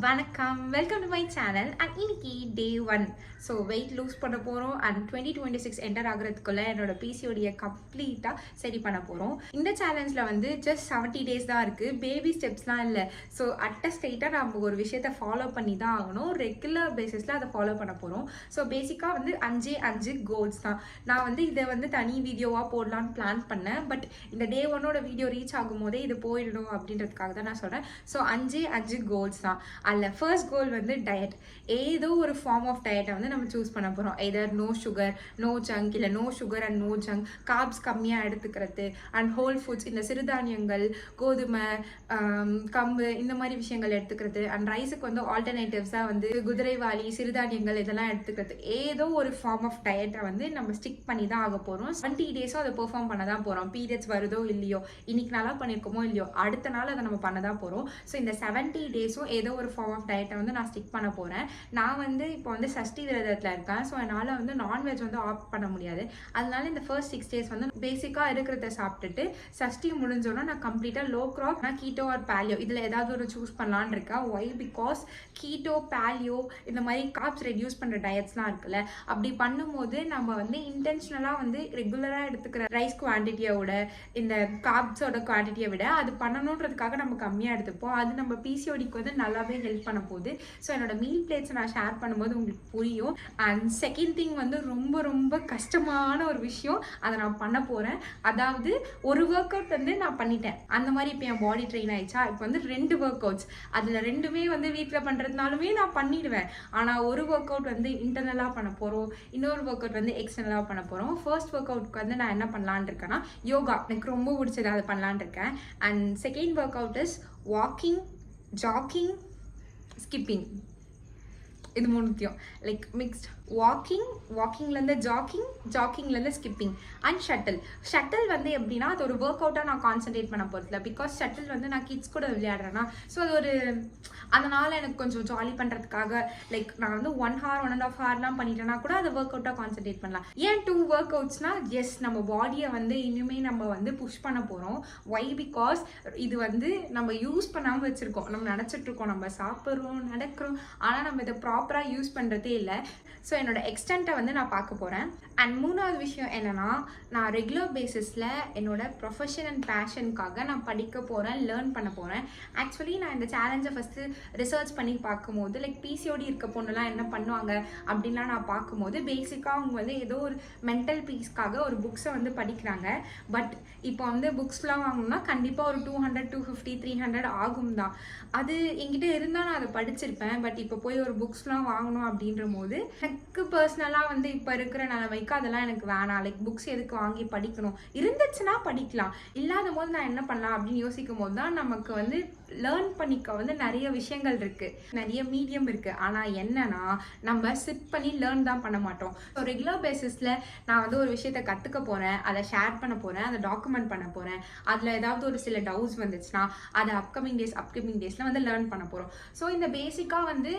வணக்கம், welcome to my channel. And இன்னைக்கு டே 1. So wait loose பண்ண போகிறோம் அண்ட் 2026 என்டர் ஆகிறதுக்குள்ள என்னோட பிசிஓடியை கம்ப்ளீட்டாக சரி பண்ண போகிறோம். இந்த சேலஞ்சில் வந்து ஜஸ்ட் 70 டேஸ் தான் இருக்குது, பேபி ஸ்டெப்ஸ்லாம் இல்லை. ஸோ ஸ்ட்ரெயிட்டாக நம்ம ஒரு விஷயத்தை ஃபாலோ பண்ணி தான் ஆகணும். ரெகுலர் பேசிஸில் அதை ஃபாலோ பண்ண போகிறோம். ஸோ பேசிக்காக வந்து 5 கோல்ஸ் தான். நான் வந்து இதை வந்து தனி வீடியோவாக போடலான்னு பிளான் பண்ணேன். பட் இந்த டே 1ஓட வீடியோ ரீச் ஆகும் போதே இது போயிடணும் அப்படின்றதுக்காக தான் நான் சொல்கிறேன். ஸோ 5 கோல்ஸ் தான். அதில் ஃபர்ஸ்ட் கோல் வந்து டயட். ஏதோ ஒரு ஃபார்ம் ஆஃப் டயட்டை வந்து நம்ம சூஸ் பண்ண போகிறோம். Either no sugar, no junk, இல்லை no sugar and no junk, carbs கம்மியாக எடுத்துக்கிறது அண்ட் ஹோல் ஃபுட்ஸ், இந்த சிறுதானியங்கள், கோதுமை, கம்பு, இந்த மாதிரி விஷயங்கள் எடுத்துக்கிறது. அண்ட் ரைஸுக்கு வந்து ஆல்டர்னேட்டிவ்ஸாக வந்து குதிரைவாளி, சிறுதானியங்கள் இதெல்லாம் எடுத்துக்கிறது. ஏதோ ஒரு ஃபார்ம் ஆஃப் டயட்டை வந்து நம்ம ஸ்டிக் பண்ணி தான் ஆக போகிறோம். 20 டேஸும் அதை பெர்ஃபார்ம் பண்ண தான் போகிறோம். பீரியட்ஸ் வருதோ இல்லையோ, இன்னைக்கு நல்லா பண்ணியிருக்கோமோ இல்லையோ, அடுத்த நாள் அதை நம்ம பண்ண தான் போகிறோம். ஸோ இந்த 70 டேஸும் ஏதோ ஒரு ஃபார்ம் ஆஃப் டயட்டை வந்து நான் ஸ்டிக் பண்ண போகிறேன். நான் வந்து இப்போ வந்து சஷ்டி விரதத்தில் இருக்கேன். ஸோ என்னால் வந்து நான்வெஜ் வந்து ஆப்ட் பண்ண முடியாது. அதனால இந்த ஃபர்ஸ்ட் 6 டேஸ் வந்து பேசிக்காக இருக்கிறத சாப்பிட்டுட்டு சஷ்டி முடிஞ்சோன்னா நான் கம்ப்ளீட்டாக லோ க்ராப், நான் கீட்டோ ஆர் பேலியோ இதில் ஏதாவது ஒரு சூஸ் பண்ணலான்னு இருக்கேன். ஒய்? பிகாஸ் கீட்டோ, பேலியோ இந்த மாதிரி கார்ப்ஸ் ரெடியூஸ் பண்ணுற டயட்ஸ்லாம் இருக்குல்ல, அப்படி பண்ணும்போது நம்ம வந்து இன்டென்ஷனலாக வந்து ரெகுலராக எடுத்துக்கிற ரைஸ் குவான்டிட்டியோட இந்த கார்ப்ஸோட குவான்டிட்டியை விட அது பண்ணணுன்றதுக்காக நம்ம கம்மியாக எடுத்துப்போம். அது நம்ம பிசிஓடிக்கு வந்து நல்லாவே ஹெல்ப் பண்ண போகுது. ஸோ என்னோட மீல் பிளேட்ஸை நான் ஷேர் பண்ணும்போது உங்களுக்கு புரியும். அண்ட் செகண்ட் திங் வந்து ரொம்ப ரொம்ப கஷ்டமான ஒரு விஷயம், அதை நான் பண்ண போகிறேன். அதாவது ஒரு ஒர்க் அவுட் வந்து நான் பண்ணிட்டேன், அந்த மாதிரி இப்போ என் பாடி ட்ரெயின் ஆயிடுச்சா. இப்போ வந்து 2 ஒர்க் அவுட்ஸ், அதில் 2மே வந்து வீட்டில் பண்ணுறதுனாலுமே நான் பண்ணிடுவேன். ஆனால் ஒரு ஒர்க் அவுட் வந்து இன்டர்னலாக பண்ண போகிறோம், இன்னொரு ஒர்க் அவுட் வந்து எக்ஸ்டர்னலாக பண்ண போகிறோம். ஃபர்ஸ்ட் ஒர்க் அவுட்க்கு வந்து நான் என்ன பண்ணலான் இருக்கேன்னா யோகா, எனக்கு ரொம்ப பிடிச்சது, அதை பண்ணலான் இருக்கேன். And second workout is walking, jogging, skipping. இது மூணுத்தையும் லைக் மிக்ஸ்ட். வாக்கிங்லேருந்து ஜாக்கிங்லேருந்து ஸ்கிப்பிங் அண்ட் ஷட்டில் வந்து எப்படின்னா அது ஒரு ஒர்க் அவுட்டாக நான் கான்சன்ட்ரேட் பண்ண போகிறதில்ல. பிகாஸ் ஷட்டில் வந்து நான் கிட்ஸ் கூட விளையாடுறேன்னா, ஸோ அது ஒரு அதனால் எனக்கு கொஞ்சம் ஜாலி பண்ணுறதுக்காக லைக் நான் வந்து 1 hour 1.5 hourலாம் பண்ணிட்டேன்னா கூட அதை ஒர்க் அவுட்டாக கான்சன்ட்ரேட் பண்ணலாம். ஏன் 2 ஒர்க் அவுட்ஸ்னா, எஸ் நம்ம பாடியை வந்து இனிமேல் நம்ம வந்து புஷ் பண்ண போகிறோம். ஒய்? பிகாஸ் இது வந்து நம்ம யூஸ் பண்ணாமல் வச்சுருக்கோம். நம்ம நினச்சிட்ருக்கோம் நம்ம சாப்பிட்றோம், நடக்கிறோம், ஆனால் நம்ம இதை ப்ராப்பராக யூஸ் பண்ணுறதே இல்லை. ஸோ என்னோட எக்ஸ்டென்ட்டை வந்து நான் பார்க்க போகிறேன். அண்ட் மூணாவது விஷயம் என்னென்னா, நான் ரெகுலர் பேசிஸில் என்னோட ப்ரொஃபஷன் அண்ட் பேஷனுக்காக நான் படிக்க போகிறேன், லேர்ன் பண்ண போகிறேன். ஆக்சுவலி நான் இந்த சேலஞ்சை ஃபஸ்ட்டு ரிசர்ச் பண்ணி பார்க்கும்போது லைக் பிசிஓடி இருக்க பொண்ணுலாம் என்ன பண்ணுவாங்க அப்படின்லாம் நான் பார்க்கும்போது பேசிக்காக அவங்க வந்து ஏதோ ஒரு மென்டல் பீஸ்க்காக ஒரு புக்ஸை வந்து படிக்கிறாங்க. பட் இப்போ வந்து புக்ஸ்லாம் வாங்கணும்னா கண்டிப்பாக ஒரு 200, 250, 300 ஆகும் தான். அது என்கிட்ட இருந்தால் நான் அதை படிச்சிருப்பேன். பட் இப்போ போய் ஒரு புக்ஸ்லாம் வாங்கணும் அப்படின்ற போது எனக்கு பர்சனலாக வந்து இப்போ இருக்கிற நிலைமைக்கு அதெல்லாம் எனக்கு வேணாம். லைக் புக்ஸ் எதுக்கு வாங்கி படிக்கணும், இருந்துச்சுன்னா படிக்கலாம், இல்லாத போது நான் என்ன பண்ணலாம் அப்படின்னு யோசிக்கும் போது தான் நமக்கு வந்து லேர்ன் பண்ணிக்க வந்து நிறைய விஷயங்கள் இருக்குது, நிறைய மீடியம் இருக்குது. ஆனால் என்னன்னா நம்ம சிட் பண்ணி லேர்ன் தான் பண்ண மாட்டோம். ஸோ ரெகுலர் பேசிஸில் நான் வந்து ஒரு விஷயத்தை கற்றுக்க போகிறேன், அதை ஷேர் பண்ண போகிறேன், அதை டாக்குமெண்ட் பண்ண போகிறேன். அதில் ஏதாவது ஒரு சில டவுட்ஸ் வந்துச்சுன்னா அதை அப்கமிங் டேஸில் வந்து லேர்ன் பண்ண போகிறோம். ஸோ இந்த பேசிக்காக வந்து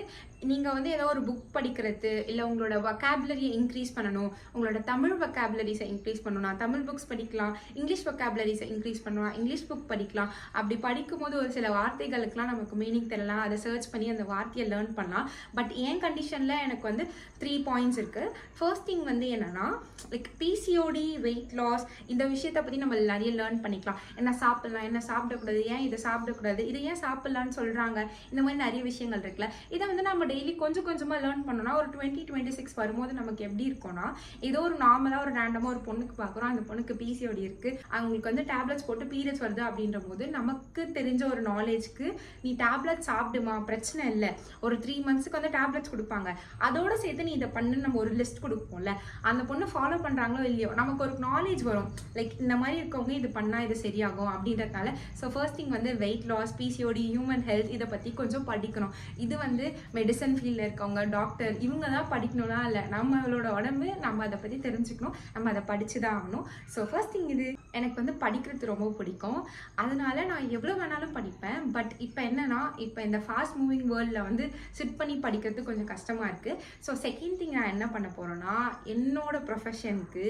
நீங்கள் வந்து ஏதோ ஒரு புக் படிக்கிறது, இல்லை உங்களோட வொக்காபுலரியை இன்க்ரீஸ் பண்ணணும், உங்களோட தமிழ் வொக்காபுலரிஸை இன்க்ரீஸ் பண்ணணும்னா தமிழ் புக்ஸ் படிக்கலாம், இங்கிலீஷ் வொக்காபுலரிஸை இன்க்ரீஸ் பண்ணலாம், இங்கிலீஷ் புக் படிக்கலாம். அப்படி படிக்கும்போது ஒரு சில வார்த்தைகளுக்கெலாம் நமக்கு மீனிங் தெரியலாம், அதை சர்ச் பண்ணி அந்த வார்த்தையை லேர்ன் பண்ணலாம். பட் என் கண்டிஷனில் எனக்கு வந்து 3 பாயிண்ட்ஸ் இருக்குது. ஃபர்ஸ்ட் திங் வந்து என்னென்னா லைக் பிசிஓடி, வெயிட் லாஸ், இந்த விஷயத்தை பற்றி நம்ம நிறைய லேர்ன் பண்ணிக்கலாம். என்ன சாப்பிட்லாம், என்ன சாப்பிடக்கூடாது, ஏன் இதை சாப்பிடக்கூடாது, இதை ஏன் சாப்பிட்லான்னு சொல்கிறாங்க, இந்த மாதிரி நிறைய விஷயங்கள் இருக்குல்ல. இதை வந்து நம்ம டெய்லி கொஞ்சம் கொஞ்சமாக லேர்ன் பண்ணோம்னா ஒரு 2026 வரும்போது நமக்கு எப்படி இருக்கும்னா, ஏதோ ஒரு நார்மலாக ஒரு ரேண்டமாக ஒரு பொண்ணுக்கு பார்க்குறோம், அந்த பொண்ணுக்கு பிசிஓடி இருக்குது, அவங்களுக்கு வந்து டேப்லெட்ஸ் போட்டு பீரியட்ஸ் வருது அப்படின்ற போது நமக்கு தெரிஞ்ச ஒரு நாலேஜ்க்கு நீ டேப்லெட் சாப்பிடுமா, பிரச்சனை இல்லை, ஒரு 3 monthsக்கு வந்து டேப்லெட்ஸ் கொடுப்பாங்க, அதோட சேர்த்து நீ இதை பண்ணு நம்ம ஒரு லிஸ்ட் கொடுப்போம்ல, அந்த பொண்ணு ஃபாலோ பண்ணுறாங்களோ இல்லையோ நமக்கு ஒரு நாலேஜ் வரும். லைக் இந்த மாதிரி இருக்கவங்க இது பண்ணால் இது சரியாகும் அப்படின்றதுனால. ஸோ ஃபர்ஸ்ட் திங் வந்து weight loss, PCOD, human health, இதை பற்றி கொஞ்சம் படிக்கணும். இது வந்து மெடிசன் ஃபீல்டில் இருக்கவங்க, டாக்டர், இவங்க தான் படிக்கணும். படிக்கணும்லாம் இல்லை, நம்மளோட உடம்பு, நம்ம அதை பற்றி தெரிஞ்சுக்கணும், நம்ம அதை படித்து தான் ஆகணும். ஸோ ஃபர்ஸ்ட் திங் இது, எனக்கு வந்து படிக்கிறது ரொம்ப பிடிக்கும், அதனால நான் எவ்வளோ வேணாலும் படிப்பேன். பட் இப்போ என்னன்னா, இப்போ இந்த ஃபாஸ்ட் மூவிங் வேர்ல்டில் வந்து சிட் பண்ணி படிக்கிறது கொஞ்சம் கஷ்டமாக இருக்குது. ஸோ செகண்ட் திங் நான் என்ன பண்ண போகிறேன்னா, என்னோட ப்ரொஃபஷனுக்கு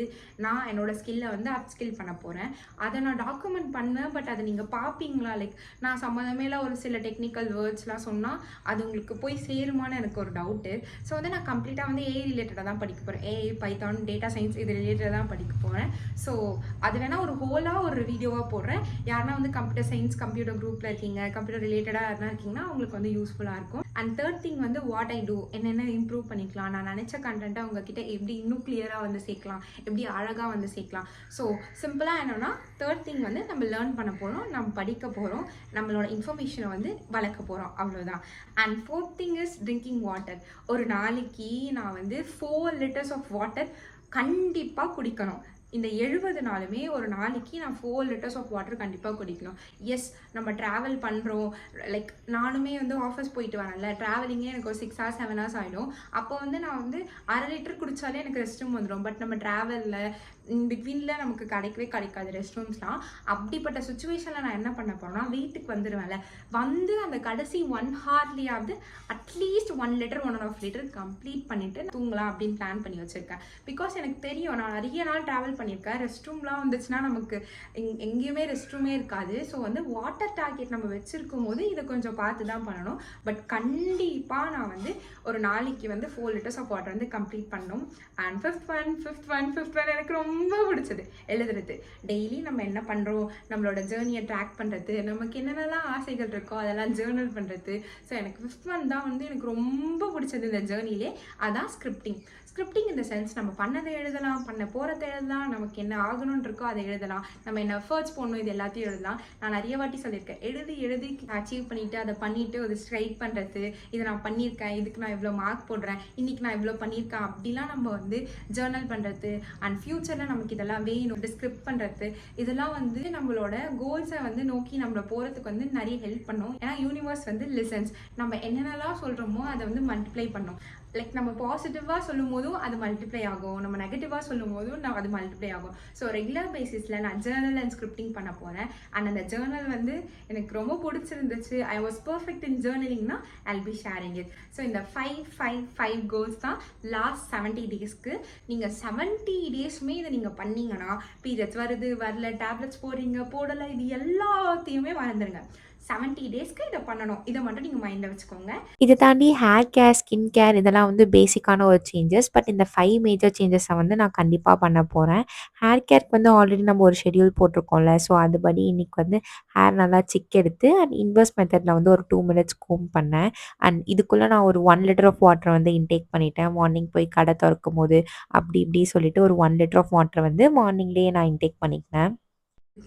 நான் என்னோட ஸ்கில்லை வந்து அப் ஸ்கில் பண்ண போகிறேன். அதை நான் டாக்குமெண்ட் பண்ணேன். பட் அதை நீங்கள் பார்ப்பீங்களா? லைக் நான் சம்மந்தமேல ஒரு சில டெக்னிக்கல் வேர்ட்ஸ்லாம் சொன்னால் அது உங்களுக்கு போய் சேருமான்னு எனக்கு ஒரு டவுட்டு. ஸோ வந்து நான் கம்ப்ளீட்டாக வந்து ஏஐ ரிலேட்டடாக தான் படிக்க போகிறேன். ஏஐ, பைத்தான், டேட்டா சயின்ஸ் இது ரிலேட்டடாக தான் படிக்க போகிறேன். ஸோ அது வேணால் ஒரு ஹோலாக ஒரு வீடியோவாக போடுறேன். யாருன்னா வந்து கம்ப்யூட்டர் சயின்ஸ், கம்ப்யூட்டர் குரூப்பில் இருக்கீங்க, கம்ப்யூட்டர் ரிலேட்டடாக யாருனா இருக்கீங்கன்னா உங்களுக்கு வந்து யூஸ்ஃபுல்லாக இருக்கும். அண்ட் தேர்ட் திங் வந்து வாட் ஐ டூ, என்னென்ன இம்ப்ரூவ் பண்ணிக்கலாம், நான் நினச்ச கண்டென்ட்டை உங்ககிட்ட எப்படி இன்னும் கிளியராக வந்து சேர்க்கலாம், எப்படி அழகாக வந்து சேர்க்கலாம். ஸோ சிம்பிளாக என்னென்னா, தேர்ட் திங் வந்து நம்ம லேர்ன் பண்ண போகிறோம், நம்ம படிக்க போகிறோம், நம்மளோட இன்ஃபர்மேஷனை வந்து வளர்க்க போகிறோம், அவ்வளோதான். And fourth thing is drinking water. ஒரு நாளைக்கு நான் வந்து 4 liters ஆஃப் வாட்டர் கண்டிப்பாக குடிக்கணும். இந்த 70 நாளுமே ஒரு நாளைக்கு நான் 4 liters ஆஃப் வாட்டர் கண்டிப்பாக குடிக்கணும். எஸ், நம்ம ட்ராவல் பண்ணுறோம், லைக் நானுமே வந்து ஆஃபீஸ் போயிட்டு வரேன்ல, ட்ராவலிங்கே எனக்கு ஒரு 6 hours 7 hours ஆகிடும். அப்போ வந்து நான் வந்து 1/2 liter குடித்தாலே எனக்கு ரெஸ்ட் ரூம் வந்துடும். பட் நம்ம ட்ராவலில் பிட்வீனில் நமக்கு கிடைக்காது ரெஸ்ட் ரூம்ஸ்லாம். அப்படிப்பட்ட சுச்சுவேஷனில் நான் என்ன பண்ண போகிறேன்னா, வீட்டுக்கு வந்துடுவேன்ல, வந்து அந்த கடைசி 1 hourலேயாவது அட்லீஸ்ட் 1 liter 1.5 liter கம்ப்ளீட் பண்ணிவிட்டு தூங்கலாம் அப்படின்னு பிளான் பண்ணி வச்சுருக்கேன். பிகாஸ் எனக்கு தெரியும், நான் நிறைய நாள் ட்ராவல் பண்ணியிருக்கேன், ரெஸ்ட் ரூம்லாம் வந்துச்சுன்னா நமக்கு எங்கேயுமே ரெஸ்ட் ரூமே இருக்காது. ஸோ வந்து வாட்டர் டார்கெட் நம்ம வச்சுருக்கும் போது இதை கொஞ்சம் பார்த்து தான் பண்ணணும். பட் கண்டிப்பாக நான் வந்து ஒரு நாளைக்கு வந்து 4 liters ஆஃப் வாட்டர் வந்து கம்ப்ளீட் பண்ணணும். அண்ட் ஃபிஃப்த் ஒன் எனக்கு ரொம்ப பிடிச்சது எழுதுறது. டெய்லி நம்ம என்ன பண்ணுறோம், நம்மளோட ஜேர்னியை ட்ராக் பண்ணுறது, நமக்கு என்னென்னலாம் ஆசைகள் இருக்கோ அதெல்லாம் ஜேர்னல் பண்ணுறது. ஸோ எனக்கு 5th one தான் வந்து எனக்கு ரொம்ப பிடிச்சது இந்த ஜேர்னிலே, அதான் ஸ்கிரிப்டிங். ஸ்கிரிப்டிங் இந்த சென்ஸ், நம்ம பண்ணதை எழுதலாம், பண்ண போகிறத எழுதலாம், நமக்கு என்ன ஆகணும்னு இருக்கோ அதை எழுதலாம், நம்ம என்ன எஃபர்ட்ஸ் போடணும் இது எல்லாத்தையும் எழுதலாம். நான் நிறைய வாட்டி சொல்லியிருக்கேன், எழுதி அச்சீவ் பண்ணிவிட்டு அதை பண்ணிவிட்டு ஒரு ஸ்ட்ரைட் பண்ணுறது, இதை நான் பண்ணியிருக்கேன், இதுக்கு நான் இவ்வளோ மார்க் போடுறேன், இன்றைக்கி நான் இவ்வளோ பண்ணியிருக்கேன், அப்படிலாம் நம்ம வந்து ஜேர்னல் பண்ணுறது. அண்ட் ஃப்யூச்சரில் நமக்கு இதெல்லாம் வேணும் ஸ்கிரிப்ட் பண்ணுறது, இதெல்லாம் வந்து நம்மளோட கோல்ஸை வந்து நோக்கி நம்மளை போகிறதுக்கு வந்து நிறைய ஹெல்ப் பண்ணும். ஏன்னா யூனிவர்ஸ் வந்து லிசன்ஸ், நம்ம என்னென்னலாம் சொல்கிறோமோ அதை வந்து மல்டிப்ளை பண்ணும். லைக் நம்ம பாசிட்டிவாக சொல்லும் போதும் அது மல்டிப்ளை ஆகும், நம்ம நெகட்டிவாக சொல்லும் போதும் அது மல்டிப்ளை ஆகும். ஸோ ரெகுலர் பேசிஸில் நான் ஜேர்னல் அண்ட் ஸ்கிரிப்டிங் பண்ண போகிறேன். அண்ட் அந்த ஜேர்னல் வந்து எனக்கு ரொம்ப பிடிச்சிருந்துச்சு. ஐ வாஸ் பர்ஃபெக்ட் இன் ஜேர்னலிங்னா I'll be sharing it. So இந்த 5 கோல்ஸ் தான் லாஸ்ட் 70 daysக்கு. நீங்கள் 70 daysமே இதை நீங்கள் பண்ணீங்கன்னா, பீரியட்ஸ் வருது வரல, டேப்லெட்ஸ் போடலை, இது எல்லாத்தையுமே மறந்துடுங்க. 70 daysக்கு இதை பண்ணணும். இதை மட்டும் நீங்கள் மைண்டில் வச்சுக்கோங்க. இதை தாண்டி ஹேர் கேர், ஸ்கின் கேர் இதெல்லாம் வந்து பேசிக்கான ஒரு சேஞ்சஸ். பட் இந்த 5 மேஜர் சேஞ்சஸை வந்து நான் கண்டிப்பாக பண்ண போகிறேன். ஹேர் கேருக்கு வந்து ஆல்ரெடி நம்ம ஒரு ஷெடியூல் போட்டிருக்கோம்ல, ஸோ அதுபடி இன்றைக்கி வந்து ஹேர் நல்லா சிக் எடுத்து அண்ட் இன்வெர்ஸ் மெத்தடில் வந்து ஒரு 2 minutes கோம் பண்ணேன். அண்ட் இதுக்குள்ளே நான் ஒரு 1 liter ஆஃப் வாட்டர் வந்து இன்டேக் பண்ணிட்டேன். மார்னிங் போய் கடை திறக்கும் போது அப்படி இப்படி சொல்லிட்டு ஒரு 1 liter ஆஃப் வாட்டர் வந்து மார்னிங்லேயே நான் இன்டேக் பண்ணிக்கினேன்.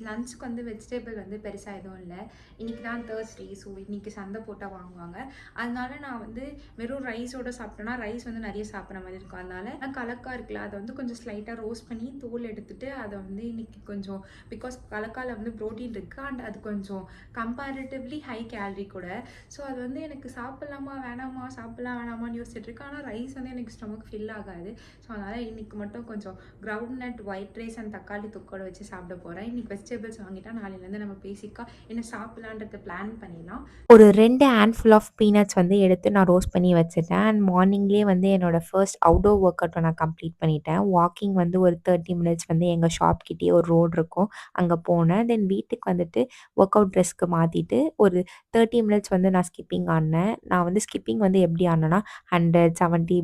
லஞ்சுக்கு வந்து வெஜிடபிள் வந்து பெருசாக எதுவும் இல்லை. இன்றைக்கி தான் தேர்ஸ்டே, ஸோ இன்றைக்கி சந்தை போட்டால் வாங்குவாங்க. அதனால நான் வந்து வெறும் ரைஸோடு சாப்பிட்டேன்னா ரைஸ் வந்து நிறைய சாப்பிட்ற மாதிரி இருக்கும். அதனால கலக்காய் இருக்குல்ல, அதை வந்து கொஞ்சம் ஸ்லைட்டாக ரோஸ்ட் பண்ணி தோல் எடுத்துகிட்டு அதை வந்து இன்றைக்கி கொஞ்சம், பிகாஸ் கலக்காயில் வந்து ப்ரோட்டீன் இருக்குது அண்ட் அது கொஞ்சம் கம்பேரிட்டிவ்லி ஹை கேலரி கூட. ஸோ அது வந்து எனக்கு சாப்பிட்லாமா வேணாமான்னு யோசிச்சுட்டு இருக்கேன். ஆனால் ரைஸ் வந்து எனக்கு ஸ்டொமக் ஃபில் ஆகாது. ஸோ அதனால் இன்றைக்கி மட்டும் கொஞ்சம் ground nut, white rice and தக்காளி தொக்கோட வச்சு சாப்பிட போகிறேன். இன்றைக்கி வெஜிடபிள்ஸ் வாங்கிட்டா நாளையிலேருந்து நம்ம பேசிக்காக என்ன சாப்பிட்லான்றத பிளான் பண்ணிடலாம். ஒரு 2 ஹேண்ட்ஃபுல் ஆஃப் பீனட்ஸ் வந்து எடுத்து நான் ரோஸ்ட் பண்ணி வச்சுட்டேன். அண்ட் மார்னிங்லேயே வந்து என்னோடய ஃபர்ஸ்ட் அவுட்டோர் ஒர்க் அவுட்டை நான் கம்ப்ளீட் பண்ணிட்டேன். வாக்கிங் வந்து ஒரு 30 minutes வந்து எங்கள் ஷாப் கிட்டேயே ஒரு ரோடு இருக்கும், அங்கே போனேன். தென் வீட்டுக்கு வந்துட்டு ஒர்க் அவுட் ட்ரெஸ்க்கு மாற்றிட்டு ஒரு 30 minutes வந்து நான் ஸ்கிப்பிங் ஆடினேன். நான் வந்து ஸ்கிப்பிங் வந்து எப்படி ஆடினேன்னா 170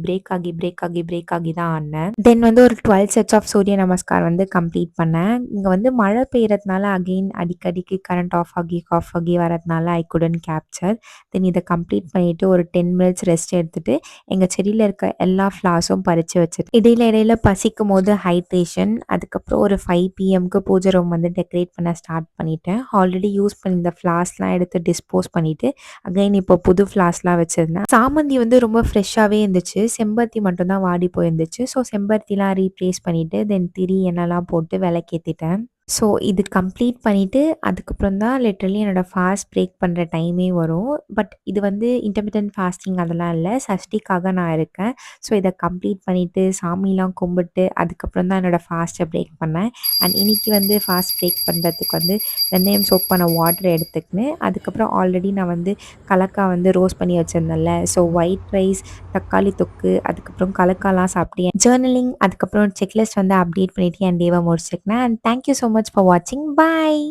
பிரேக் ஆகி தான் ஆடினேன். தென் வந்து ஒரு 12 sets ஆஃப் சூரிய நமஸ்கார் வந்து கம்ப்ளீட் பண்ணேன். இங்கே வந்து மழை பெய்யறதுனால அகெயின் அடிக்கடிக்கு கரண்ட் ஆஃப் ஆகி வரதுனால ஐ குடன்ட் கேப்சர். தென் இதை கம்ப்ளீட் பண்ணிவிட்டு ஒரு 10 minutes ரெஸ்ட் எடுத்துகிட்டு எங்கள் செடியில் இருக்க எல்லா ஃப்ளார்ஸும் பறித்து வச்சுட்டு இடையில பசிக்கும் போது ஹைட்ரேஷன். அதுக்கப்புறம் ஒரு 5 PM பூஜை ரூம் வந்து டெக்கரேட் பண்ண ஸ்டார்ட் பண்ணிட்டேன். ஆல்ரெடி யூஸ் பண்ணி இந்த ஃப்ளார்ஸ்லாம் எடுத்து டிஸ்போஸ் பண்ணிவிட்டு அகைன் இப்போ புது ஃப்ளார்ஸ்லாம் வச்சுருந்தேன். சாமந்தி வந்து ரொம்ப ஃப்ரெஷ்ஷாகவே இருந்துச்சு, செம்பருத்தி மட்டும்தான் வாடி போயிருந்துச்சு. ஸோ செம்பருத்திலாம் ரீப்ளேஸ் பண்ணிவிட்டு தென் திரி எண்ணெய்லாம் போட்டு விளக்கேற்றிட்டேன். ஸோ இது கம்ப்ளீட் பண்ணிவிட்டு அதுக்கப்புறம் தான் லிட்டரலி என்னோடய ஃபாஸ்ட் பிரேக் பண்ணுற டைமே வரும். பட் இது வந்து இன்டர்மிட்டன்ட் ஃபாஸ்டிங் அதெல்லாம் இல்ல. சஷ்டிக்காக நான் இருக்கேன். ஸோ இத கம்ப்ளீட் பண்ணிவிட்டு சாமிலாம் கும்பிட்டு அதுக்கப்புறம் தான் என்னோடய ஃபாஸ்ட்டை பிரேக் பண்ணேன். அண்ட் இன்னைக்கு வந்து ஃபாஸ்ட் பிரேக் பண்ணுறதுக்கு வந்து வெந்தயம் சோக் பண்ண வாட்டர் எடுத்துக்கினேன். அதுக்கப்புறம் ஆல்ரெடி நான் வந்து கலக்கா வந்து ரோஸ்ட் பண்ணி வச்சிருந்தேன்ல. ஸோ ஒயிட் ரைஸ், தக்காளி தொக்கு, அதுக்கப்புறம் கலக்காலாம் சாப்பிட்டு ஜர்னலிங் அதுக்கப்புறம் செக்லிஸ்ட் வந்து அப்டேட் பண்ணிவிட்டு என் டேவை முடிச்சுக்கினேன். And thank you so much for வாட்சிங். பாய்.